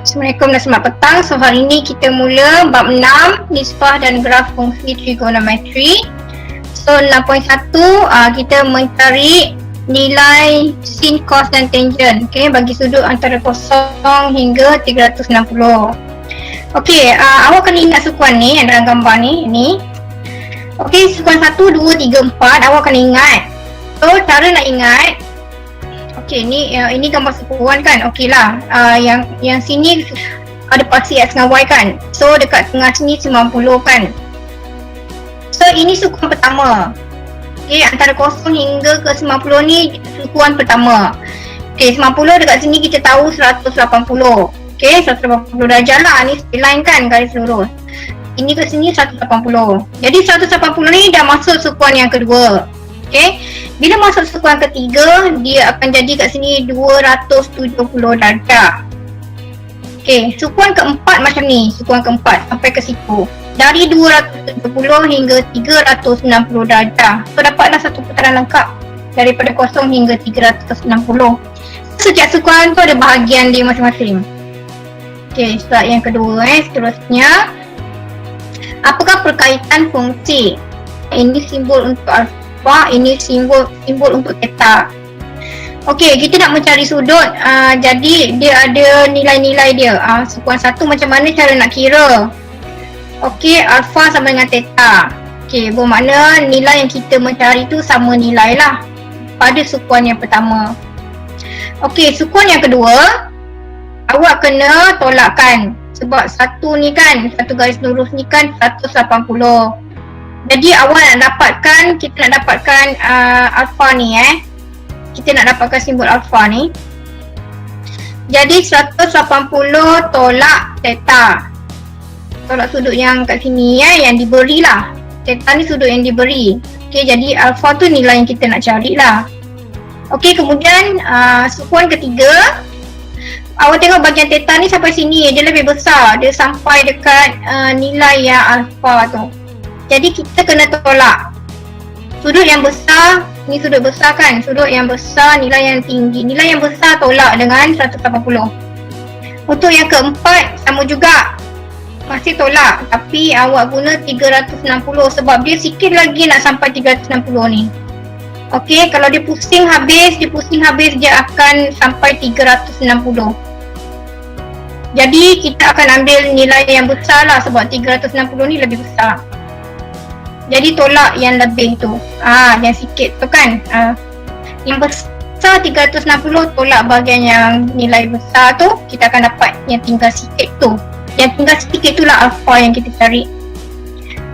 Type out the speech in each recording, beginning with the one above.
Assalamualaikum dan selamat petang. So hari ini kita mula bab 6 nisbah dan graf fungsi trigonometri. So 6.1 kita mencari nilai sin, cos dan tangent, okey, bagi sudut antara 0 hingga 360. Okey, awak kena ingat sukuan ni yang dalam gambar ni. Okey, sukuan 1, 2, 3, 4 awak kena ingat. So cara nak ingat, okey, ini gambar sukuan kan. Okeylah, yang sini ada pasti x dengan y kan. So dekat tengah sini 90 kan. So ini sukuan pertama. Okey, antara 0 hingga ke 90 ni sukuan pertama. Okey, 90 dekat sini kita tahu 180. Okey, 180 darjah lah. Ni straight line kan, garis lurus. Ini ke sini 180. Jadi 180 ni dah masuk sukuan yang kedua. Okey, bila masuk sukuan ketiga, dia akan jadi kat sini 270 darjah. Okey, sukuan keempat macam ni, sukuan keempat sampai ke situ. Dari 270 hingga 360 darjah. So dapatlah satu putaran lengkap daripada 0 hingga 360. Setiap sukuan tu ada bahagian dia masing-masing. Okey, slide yang kedua seterusnya. Apakah perkaitan fungsi? Ini simbol untuk alfa, ini simbol untuk theta. Okey, kita nak mencari sudut, jadi dia ada nilai-nilai dia. Sukuan 1 macam mana cara nak kira? Okey, alfa sama dengan theta. Okey, bermakna nilai yang kita mencari tu sama nilai lah pada sukuan yang pertama. Okey, sukuan yang kedua, awak kena tolakkan. Sebab satu ni kan, satu garis lurus ni kan 180. Jadi awak nak dapatkan, kita nak dapatkan alfa ni kita nak dapatkan simbol alfa ni. Jadi 180 tolak theta. Tolak sudut yang kat sini yang diberi lah. Theta ni sudut yang diberi. Okey, jadi alfa tu nilai yang kita nak cari lah. Okey, kemudian sukuan ketiga, awak tengok bahagian theta ni sampai sini, dia lebih besar. Dia sampai dekat nilai yang alfa tu. Jadi kita kena tolak sudut yang besar. Ni sudut besar kan, sudut yang besar nilai yang tinggi. Nilai yang besar tolak dengan 180. Untuk yang keempat sama juga, masih tolak, tapi awak guna 360 sebab dia sikit lagi nak sampai 360 ni. Okey, kalau dia pusing habis dia akan sampai 360. Jadi kita akan ambil nilai yang besar lah sebab 360 ni lebih besar. Jadi tolak yang lebih tu, yang sikit tu kan. Yang besar 360 tolak bahagian yang nilai besar tu, kita akan dapat yang tinggal sikit tu. Yang tinggal sedikit itulah alfa yang kita cari.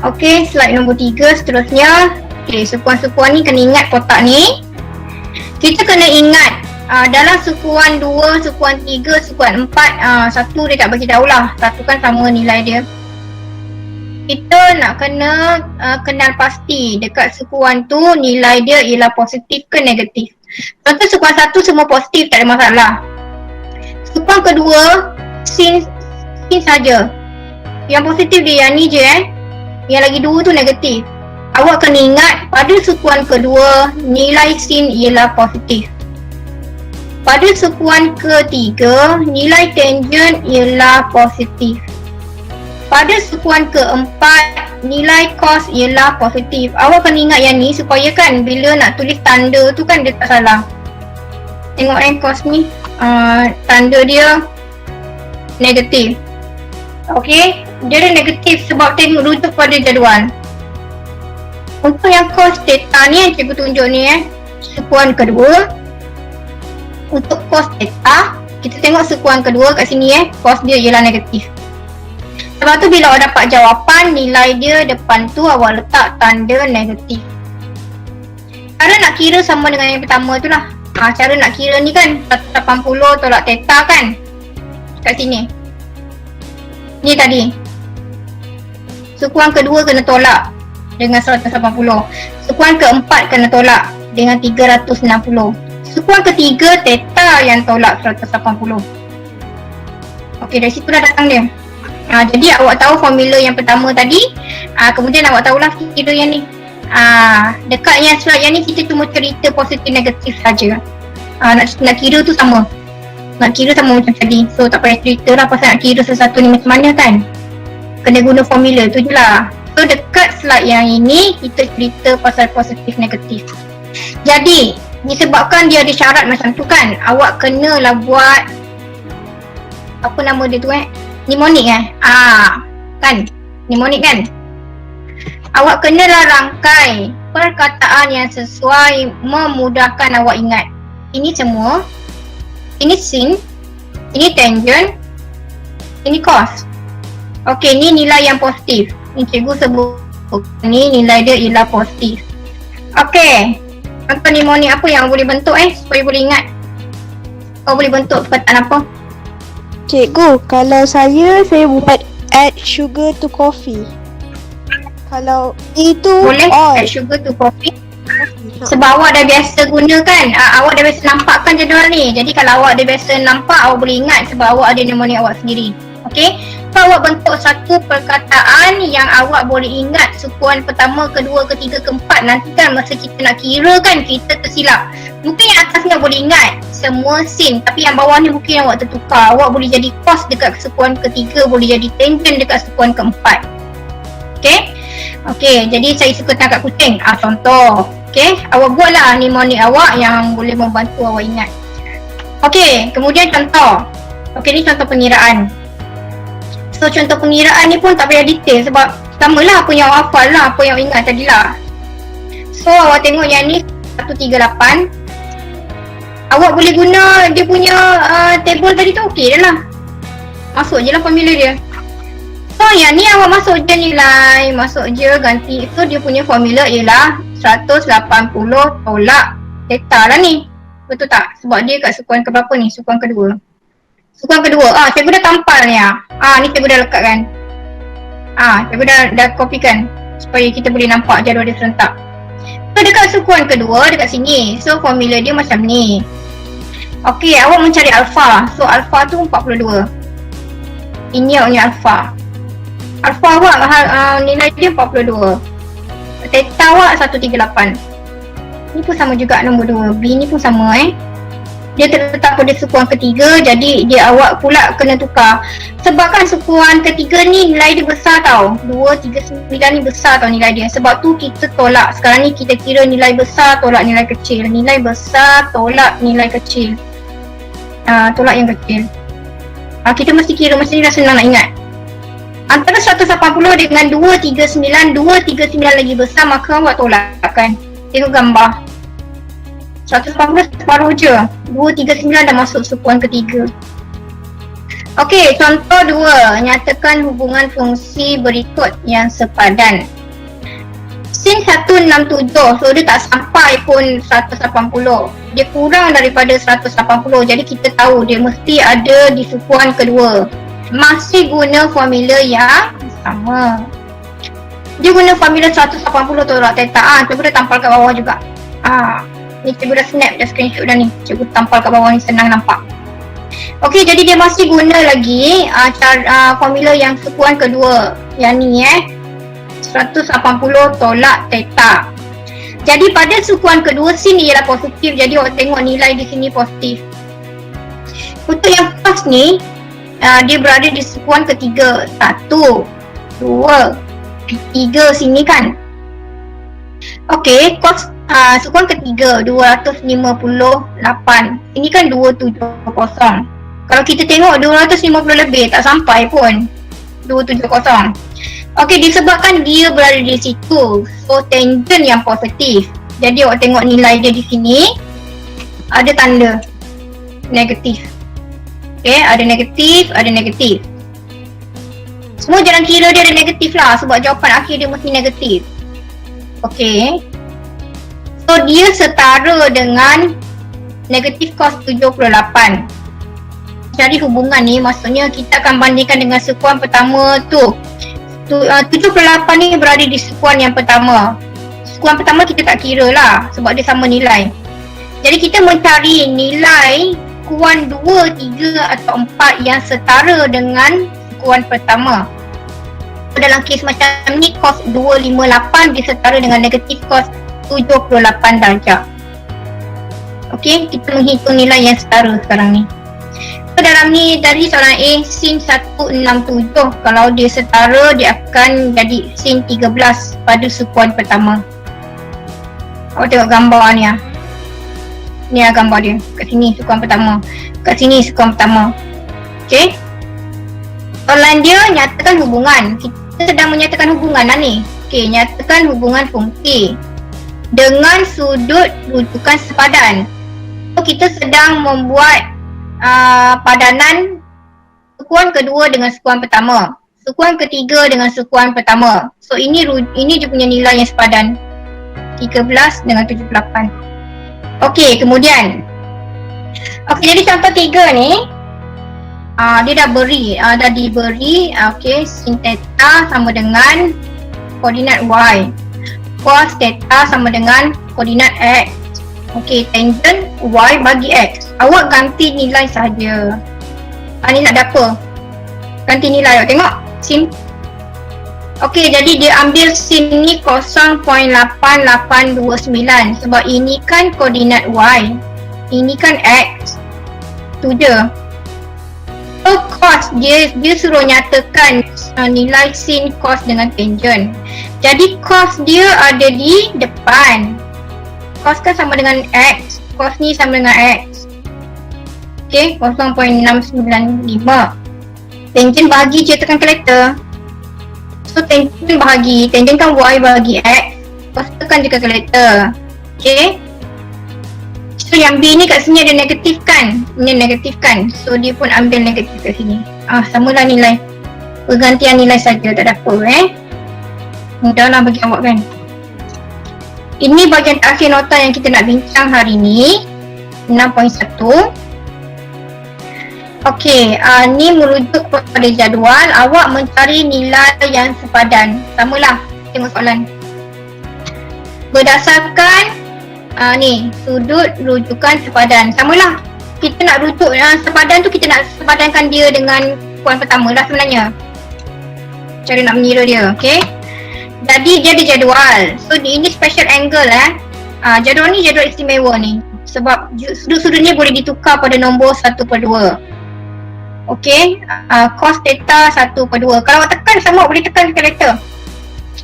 Okey, slide nombor 3 seterusnya. Okey, sukuan-sukuan ni kena ingat kotak ni. Kita kena ingat dalam sukuan 2, sukuan 3, sukuan 4, satu dia tak bagi tahulah. Satu kan sama nilai dia. Kita nak kena kenal pasti dekat sukuan tu nilai dia ialah positif ke negatif. Contoh sukuan 1 semua positif, tak ada masalah. Sukuan kedua sin saja. Yang positif dia yang ni je Yang lagi dua tu negatif. Awak kena ingat pada sukuan kedua nilai sin ialah positif. Pada sukuan ketiga nilai tangent ialah positif. Pada sukuan keempat nilai cos ialah positif. Awak kena ingat yang ni supaya kan bila nak tulis tanda tu kan dia tak salah. Tengok cos ni, tanda dia negatif. Okey, dia ada negatif sebab tengok rujuk pada jadual. Untuk yang cos theta ni yang cikgu tunjuk ni sukuan kedua. Untuk cos theta, kita tengok sukuan kedua kat sini cos dia ialah negatif. Sebab tu bila awak dapat jawapan nilai dia depan tu awak letak tanda negatif. Cara nak kira sama dengan yang pertama tu lah. Cara nak kira ni kan 180 tolak theta kan. Kat sini. Ni tadi. Sukuan kedua kena tolak dengan 180. Sukuan keempat kena tolak dengan 360. Sukuan ketiga theta yang tolak 180. Okey, dari situ dah datang dia. Jadi awak tahu formula yang pertama tadi, kemudian awak tahulah kira yang ni. Dekat yang slide yang ni kita cuma cerita positif negatif saja. Nak kira tu sama. Nak kira sama macam tadi. So tak payah cerita lah pasal nak kira sesuatu ni macam mana kan. Kena guna formula tu je lah. So dekat slide yang ini kita cerita pasal positif negatif. Jadi disebabkan dia ada syarat macam tu kan, awak kenalah buat apa nama dia tu mnemonik kan, mnemonik kan. Awak kenalah rangkai perkataan yang sesuai memudahkan awak ingat. Ini semua, ini sin, ini tangent, ini cos. Okey, ni nilai yang positif. Ni cikgu sebut ni nilai dia ialah positif. Okey, contoh mnemonik apa yang boleh bentuk supaya boleh ingat? Kau boleh bentuk perkataan apa? Cikgu, kalau saya buat add sugar to coffee. Kalau itu Boleh on. add sugar to coffee. Sebab awak dah biasa guna kan, awak dah biasa nampak kan jadual ni. Jadi kalau awak dah biasa nampak, awak boleh ingat sebab awak ada mnemonik awak sendiri. Okey, so awak bentuk satu perkataan yang awak boleh ingat sukuan pertama, kedua, ketiga, keempat. Nanti kan masa kita nak kira kan, kita tersilap. Mungkin yang atasnya boleh ingat semua sin, tapi yang bawah ni mungkin awak tertukar. Awak boleh jadi cos dekat sukuan ketiga, boleh jadi tangent dekat sukuan keempat. Okey, okey, jadi saya suka tangkap kucing. Contoh. Okey, awak buatlah mnemonik awak yang boleh membantu awak ingat. Okey, kemudian contoh. Okey, ni contoh pengiraan. So contoh pengiraan ni pun tak payah detail sebab samalah apa yang awak hafal lah, apa yang awak ingat tadi lah. So awak tengok yang ni 138. Awak boleh guna dia punya table tadi tu, okey dah lah. Masuk je lah formula dia. So yang ni awak masuk je nilai, masuk je ganti. So dia punya formula ialah 180 tolak theta lah ni. Betul tak? Sebab dia kat sukuan ke berapa ni? Sukuan kedua. Sukuan kedua. Cikgu dah tampal ni. Ni cikgu dah lekatkan. Cikgu dah copykan supaya kita boleh nampak jadual dia serentak. So dekat sukuan kedua dekat sini. So formula dia macam ni. Okey, awak mencari alpha. So alpha tu 42. Ini awaknya alpha. Alpha awak nilai dia 42. Theta awak 138. Ni pun sama juga nombor 2. B ni pun sama Dia terletak pada sukuan ketiga, jadi dia awak pula kena tukar. Sebab kan sukuan ketiga ni nilai dia besar tau. 2, 3, 9 ni besar tau nilai dia. Sebab tu kita tolak. Sekarang ni kita kira nilai besar tolak nilai kecil. Nilai besar tolak nilai kecil. Tolak yang kecil. Kita mesti kira, macam ni dah senang nak ingat. Antara 180 dengan 239, 239 lagi besar, maka awak tolakkan. Tengok gambar. 180 separuh je. 239 dah masuk sukuan ketiga. Okey, contoh 2. Nyatakan hubungan fungsi berikut yang sepadan. Sin 167, so dia tak sampai pun 180. Dia kurang daripada 180, jadi kita tahu dia mesti ada di sukuan kedua. Masih guna formula yang sama. Dia guna formula 180 tolak theta. Cikgu dah tampal kat bawah juga. Ni cikgu dah snap dah, screenshot dah ni. Cikgu tampal kat bawah ni, senang nampak. Okey, jadi dia masih guna lagi formula yang sukuan kedua. Yang ni 180 tolak theta. Jadi pada sukuan kedua sin ialah positif. Jadi awak tengok nilai di sini positif. Untuk yang cos ni dia berada di sukuan ketiga. 1, 2, 3 sini kan. Okey, cos sukuan ketiga 258. Ini kan 270. Kalau kita tengok 250 lebih, tak sampai pun 270. Okey, disebabkan dia berada di situ, so tangent yang positif. Jadi awak tengok nilai dia di sini ada tanda negatif. Okey, ada negatif, ada negatif. Semua jalan kira dia ada negatif lah sebab jawapan akhir dia mesti negatif. Okey. So dia setara dengan negatif cos 78. Jadi hubungan ni maksudnya kita akan bandingkan dengan sukuan pertama tu. 78 ni berada di sukuan yang pertama. Sukuan pertama kita tak kira lah sebab dia sama nilai. Jadi kita mencari nilai sukuan 2, 3 atau 4 yang setara dengan sukuan pertama. Dalam kes macam ni cos 258 dia setara dengan negatif cos 78 darjah. Okey, kita menghitung nilai yang setara sekarang ni. dalam ni tadi soalan A, sin 167. Kalau dia setara, dia akan jadi sin 13 pada sukuan pertama. Awak tengok gambar ni lah. Ni lah gambar dia. Kat sini sukuan pertama. Kat sini sukuan pertama. Okay. Soalan dia nyatakan hubungan. Kita sedang menyatakan hubungan lah ni. Okay, nyatakan hubungan fungsi dengan sudut rujukan sepadan. So, kita sedang membuat padanan sukuan kedua dengan sukuan pertama, sukuan ketiga dengan sukuan pertama. So ini dia punya nilai yang sepadan, 13 dengan 78. Okey, kemudian jadi contoh 3 ni dia dah diberi okey, sin theta sama dengan koordinat y, cos theta sama dengan koordinat x. Okey, tangent y bagi x. Awak ganti nilai sahaja. Ni nak ada apa? Ganti nilai, awak tengok sin. Okey, jadi dia ambil sin ni 0.8829 sebab ini kan koordinat y, ini kan x. Tu je. So cos dia suruh nyatakan nilai sin cos dengan tangent. Jadi cos dia ada di depan. Cos kan sama dengan x, cos ni sama dengan x. Okay, 0.695. Tangent bahagi je tekan kalkulator. So tangent bahagi, tangent kan y bahagi x, cos tekan je kalkulator. Okay. So yang B ni kat sini ada negatif kan? Ini negatif kan? So dia pun ambil negatif kat sini. Samalah nilai. Pergantian nilai saja, tak ada apa Mudahlah bagi awak kan. Ini bahagian akhir nota yang kita nak bincang hari ni, 6.1. Okey, ni merujuk kepada jadual. Awak mencari nilai yang sepadan. Samalah, tengok soalan. Berdasarkan ni, sudut rujukan sepadan. Samalah, kita nak rujuk sepadan tu, kita nak sepadankan dia dengan sukuan pertama lah sebenarnya. Cara nak mengira dia, okey. Jadi dia ada jadual. So ini special angle jadual ni jadual istimewa ni. Sebab sudut-sudutnya boleh ditukar pada nombor 1/2. Okey, cos theta 1/2. Kalau awak tekan sama, awak boleh tekan kalkulator.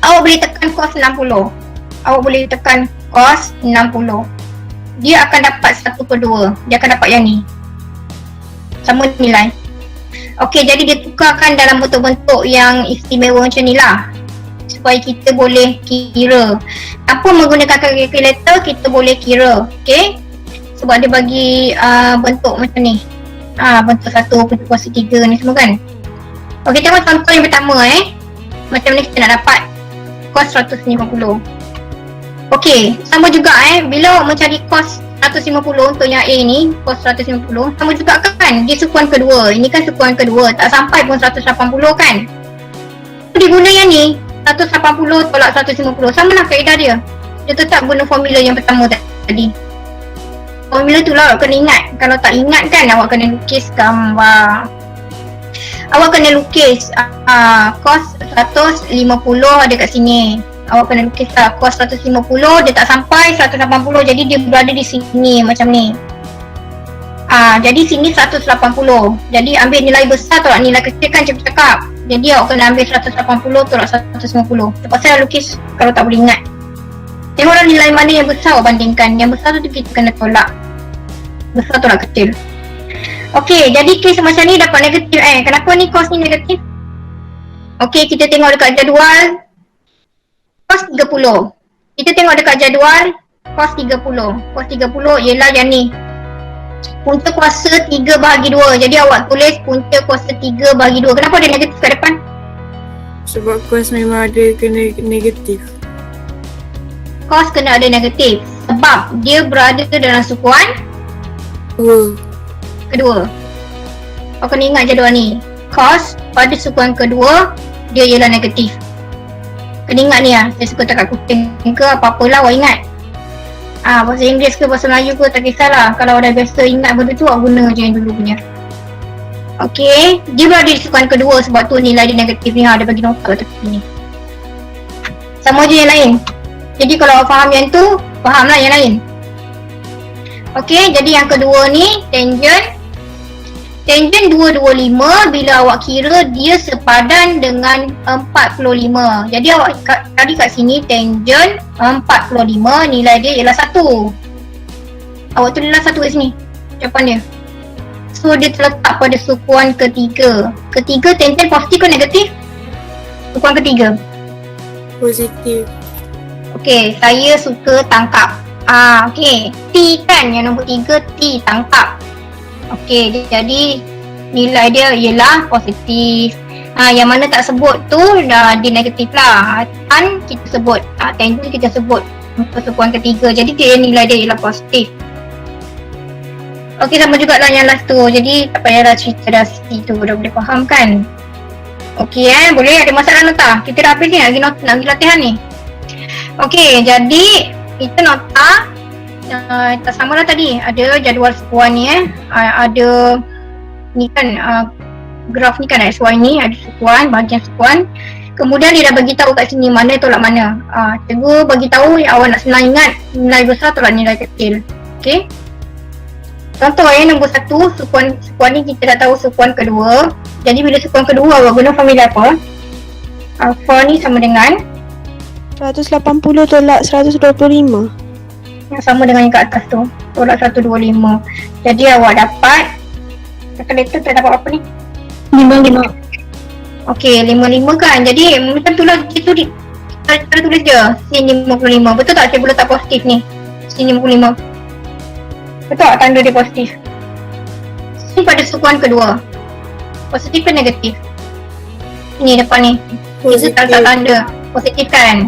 Awak boleh tekan cos 60. Awak boleh tekan cos 60. Dia akan dapat 1/2. Dia akan dapat yang ni. Sama nilai. Okey, jadi dia tukarkan dalam bentuk-bentuk yang istimewa macam ni lah, supaya kita boleh kira. Tanpa menggunakan kalkulator, kita boleh kira. Okay, sebab dia bagi bentuk macam ni, bentuk 1 kuasa 3 ni semua kan. Okay, tengok contoh yang pertama macam ni kita nak dapat cos 150. Okay, sama juga bila awak mencari cos 150 untuk yang A ni, cos 150 sama juga kan, dia sukuan kedua. Ini kan sukuan kedua, tak sampai pun 180 kan. Dia guna yang ni, 180 tolak 150. Sama lah kaedah dia. Dia tetap guna formula yang pertama tadi. Formula tu lah awak kena ingat. Kalau tak ingat kan, awak kena lukis gambar. Awak kena lukis cos 150 ada kat sini. Awak kena lukis lah cos 150, dia tak sampai 180. Jadi dia berada di sini macam ni. Jadi sini 180. Jadi ambil nilai besar tolak nilai kecil kan cikgu cakap. Jadi awak kena ambil 180 tolak 150. Terpaksa lukis kalau tak boleh ingat. Tengoklah nilai mana yang besar awak bandingkan. Yang besar tu kita kena tolak. Besar tolak kecil. Okey, jadi kes macam ni dapat negatif Kenapa ni cos ni negatif? Okey, kita tengok dekat jadual cos 30. Kita tengok dekat jadual cos 30. Cos 30 ialah yang ni, punca kuasa 3/2. Jadi awak tulis punca kuasa 3/2. Kenapa dia negatif kat depan? Sebab cos memang ada kena negatif. Cos kena ada negatif sebab dia berada dalam sukuan kedua. Awak kena ingat jadual ni. Cos pada sukuan kedua dia ialah negatif. Kena ingat ni saya suka takat kucing ke apa-apalah awak ingat. Bahasa Inggeris ke bahasa Melayu ke tak kisahlah. Kalau dah biasa ingat benda tu, awak guna je yang dulu punya. Okey, dia berada di sukuan kedua sebab tu nilai dia negatif ni. Dia bagi nota kat tepi ni. Sama je yang lain. Jadi kalau awak faham yang tu, fahamlah yang lain. Okey, jadi yang kedua ni tangent Tangent 225 bila awak kira dia sepadan dengan 45. Jadi awak tadi kat sini tangent 45 nilai dia ialah 1. Awak tulislah 1 kat sini jawapan dia. So dia terletak pada sukuan ketiga. Ketiga tangent positif ke negatif? Sukuan ketiga. Positif. Okey, saya suka tangkap. Okey. T kan yang nombor 3, T tangkap. Okey, jadi nilai dia ialah positif. Yang mana tak sebut tu dah dia negatif lah. Tan kita sebut, tangent kita sebut untuk sukuan ketiga. Jadi dia nilai dia ialah positif. Okey, sama jugalah yang last tu. Jadi tak payahlah cerita dah situ, dah boleh faham kan? Okey boleh ada masalah nota? Kita dah habis ni, lagi nak pergi latihan ni. Okey, jadi kita nota sama lah tadi. Ada jadual sukuan ni ada ni kan graf ni kan XY ni ada sukuan, bahagian sukuan. Kemudian dia dah bagi tahu kat sini mana tolak mana. Cikgu bagi tahu awak nak senang ingat nilai besar tolak nilai kecil. Okey. Contoh nombor 1, sukuan ni kita dah tahu sukuan kedua. Jadi bila sukuan kedua awak guna formula apa? Alpha ni sama dengan 180 tolak 125. yang sama dengan yang kat atas tu, tolak 125. Jadi awak dapat kalkulator tak dapat apa ni? 55. Okey, 55 kan. Jadi macam tu lah kita tulis je sin 55. Betul tak cikgu letak positif ni? Sin 55. Betul tak tanda dia positif? Ini pada sukuan kedua. Positif ke negatif? Ni depan ni. Kita tak tanda. Positif kan?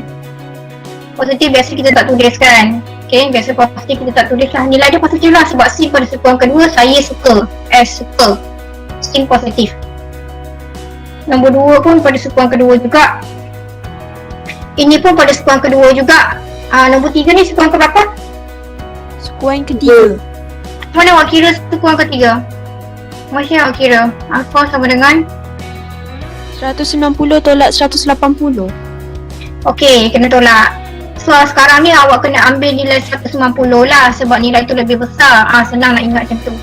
Positif biasa kita tak tulis kan? Okay, biasa positif kita tak tulis lah. Nilai dia positif lah sebab sin pada sukuan kedua saya suka. Suka. Sin positif. Nombor 2 pun pada sukuan kedua juga. Ini pun pada sukuan kedua juga. Nombor 3 ni sukuan keberapa? Sukuan ketiga. Mana awak kira sukuan ketiga? Macam awak kira? Alpha sama dengan? 190 tolak 180. Okey, kena tolak. So sekarang ni awak kena ambil nilai 190 lah sebab nilai tu lebih besar. Senang nak ingat macam tu.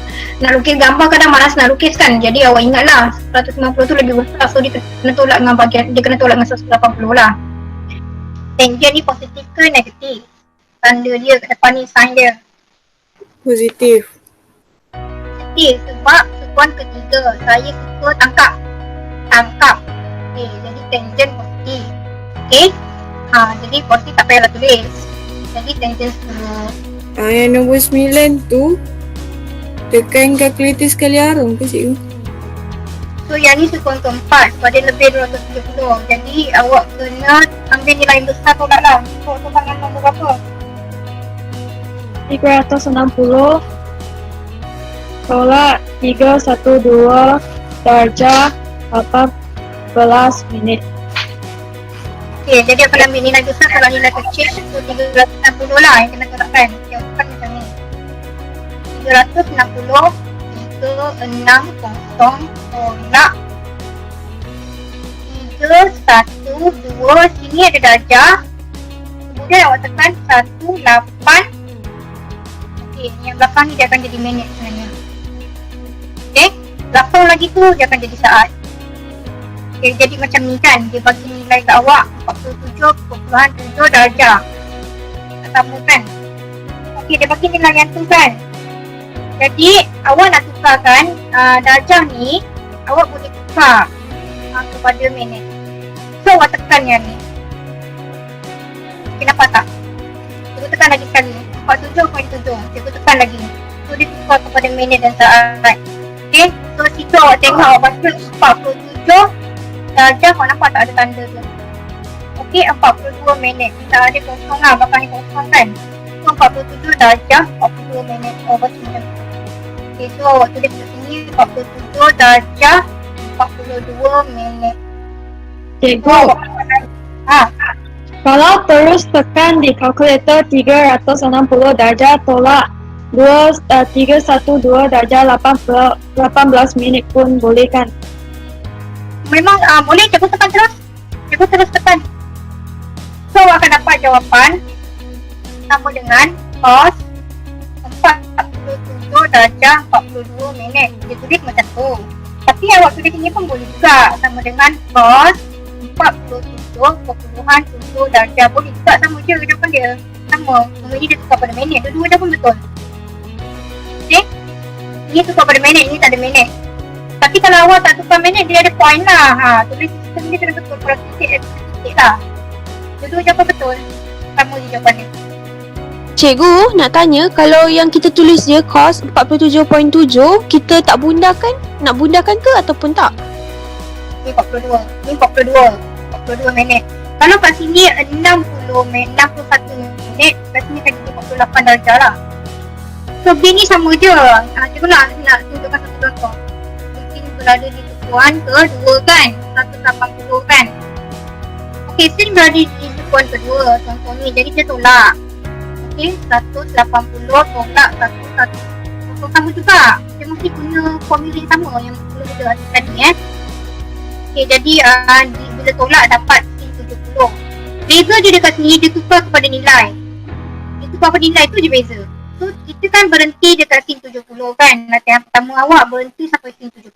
Nak lukis gambar kadang malas nak lukis kan. Jadi awak ingatlah 190 tu lebih besar. So dia kena tolak dengan bahagian, dia kena tolak dengan 180 lah. Tangent ni positif ke negatif? Tanda dia kat depan ni, sign dia. Positif. Sebab sukuan ketiga saya suka tangkap. Okey, jadi tangent positif. Okey. Jadi positif tak payahlah tulis. Jadi tangent 10. Yang nombor 9 tu tekan kalkulator sekali arung ke cikgu? So yang ni sukuan keempat sebab dia lebih 270. Jadi awak kena ambil nilai yang besar tolak lah. So tolak dengan nombor berapa? 360 tolak 312 darjah 18 minit. Okey, jadi akan ambil nilai besar kalau nilai kecil. So 360 lah yang kena tolakkan. Jawapan macam ni. 360 360 tolak 312. Sini ada darjah. Kemudian awak tekan 18. Okey, yang belakang ni dia akan jadi minit sebenarnya. Okey, belakang lagi tu dia akan jadi saat. Okey, jadi macam ni kan, dia bagi nilai kat awak 47.7 darjah. Tak sama kan? Okey, dia bagi nilai yang tu kan. Jadi awak nak tukarkan darjah ni, awak boleh tukar kepada minit. So awak tekan yang ni. Okay, nampak tak? Cikgu tekan lagi sekali. 47.7. Cikgu tekan lagi. So dia tukar kepada minit dan saat. Okay, so situ awak tengok awak baca 47 darjah. Awak nampak tak ada tanda tu? Okay, 42 minit. Tak ada kosong lah, belakang ni kosong kan. So 47 darjah 42 minit. Awak baca macam tu. Okay, so awak tulis kat sini 47 darjah 42 minit. Cikgu, kalau terus tekan di kalkulator 360 darjah tolak 312 darjah 18 minit pun boleh kan? Memang boleh, cikgu tekan terus. Cikgu terus tekan. So awak akan dapat jawapan sama dengan cos 47 darjah 42 minit. Dia tulis macam tu. Tapi awak tulis ini pun boleh juga, sama dengan cos 47.7 darjah. Boleh juga, sama je jawapan dia. Sama, cuma ni dia tukar pada minit. Dua-dua dah pun betul. Okay, ni tukar pada minit, ni tak ada minit. Tapi kalau awak tak tukar minit, dia ada point lah. Tulis sistem dia kena betul. Kalau titik lah. Dua-dua jawapan betul. Sama je jawapan dia. Cikgu, nak tanya, kalau yang kita tulis je cos 47.7, kita tak bundahkan? Nak bundahkan ke ataupun tak? Ni 42. Ni 42 minit. Kalau kat sini 61 minit, kat sini kan 48 darjah lah. So B ni sama je. Cikgu nak tunjukkan satu contoh. Sin berada di sekuan kedua kan, 180 kan. Okay, sin berada di sekuan kedua, contoh ni. Jadi dia tolak. Okay, 180 tolak 110. Sama juga. Dia mesti guna formula yang sama yang kita tadi Okay, jadi bila tolak dapat sin 70. Beza je dekat sini, dia tukar kepada nilai. Dia tukar kepada nilai tu je beza. So, kita kan berhenti dekat sin 70 kan. Latihan pertama awak berhenti sampai sin 70.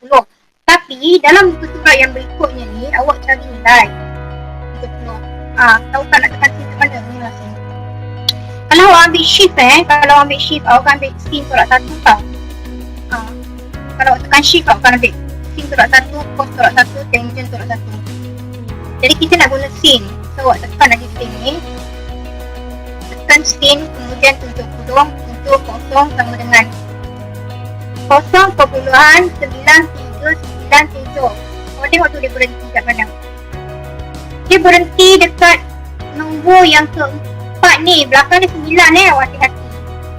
Tapi, dalam buku surat yang berikutnya ni, awak cari nilai 70. Tahu tak nak tekan sin ke mana? Ni lah sin. Kalau awak ambil shift kalau awak ambil shift, awak akan ambil sin tolak 1 tau. Kalau awak tekan shift, awak akan ambil sin tolak 1, cos tolak 1, tangent tolak 1. Jadi kita nak guna sin. So awak tekan lagi sin ni. Tekan sin, kemudian 70 untuk kosong sama dengan 0.9397. Awak tengok tu dia berhenti kat mana. Dia berhenti dekat nombor yang keempat ni. Belakang dia 9 awak hati-hati.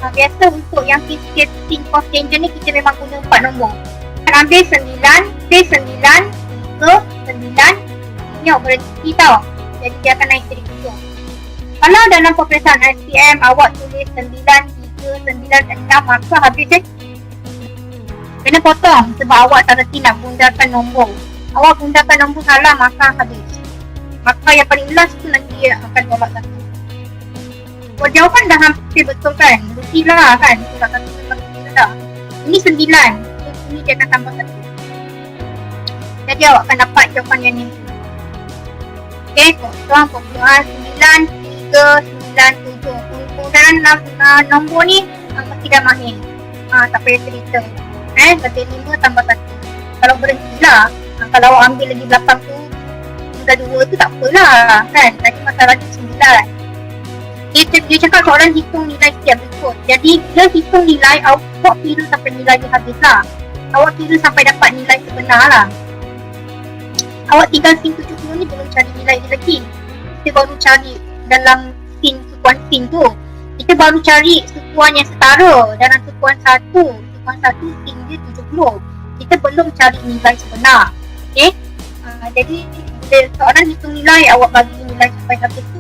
Biasa untuk yang sin cos tangent ni kita memang guna 4 nombor. Ambil 9 ke 9 ni awak berhenti tau. Jadi dia akan naik jadi 7. Kalau dalam peperiksaan SPM awak tulis 9396 maka habis kena potong sebab awak tak reti nak gundakan nombor. Awak gundakan nombor salah maka habis. Maka yang paling last tu nanti akan tolak 1. Jawapan dah hampir betul kan? Rugi lah kan? Tolak 1 memang rugi dah. Ini 9. Ini dia akan tambah 1. Jadi awak akan dapat jawapan yang ni. Okay, 0.9397. Penggunaan nombor ni mesti dah mahir. Tak payah cerita. Berarti 5 tambah 1. Kalau berhentilah. Kalau awak ambil lagi belakang tu, tinggal 2 tu tak apalah kan. Tadi masalah tu 9. Dia cakap soalan hitung nilai setiap berikut. Jadi dia hitung nilai, awak kira sampai nilai dia habis lah. Awak kira sampai dapat nilai sebenar lah. Awak tinggal sin 70 ni belum cari nilai dia lagi. Kita baru cari dalam sekuan sin tu. Kita baru cari sekuan yang setara dalam sekuan 1. Sekuan 1 sin dia 70. Kita belum cari nilai sebenar. Okay? Jadi bila soalan hitung nilai, awak bagi nilai sampai habis tu.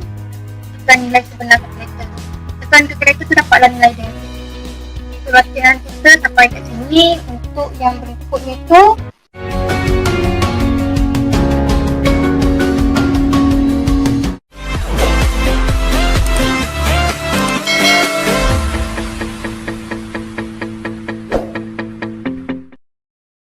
Tekan nilai sebenar kalkulator. Tekan kalkulator tu dapatlah nilai dia. Itu latihan kita sampai kat sini. Untuk yang berikutnya tu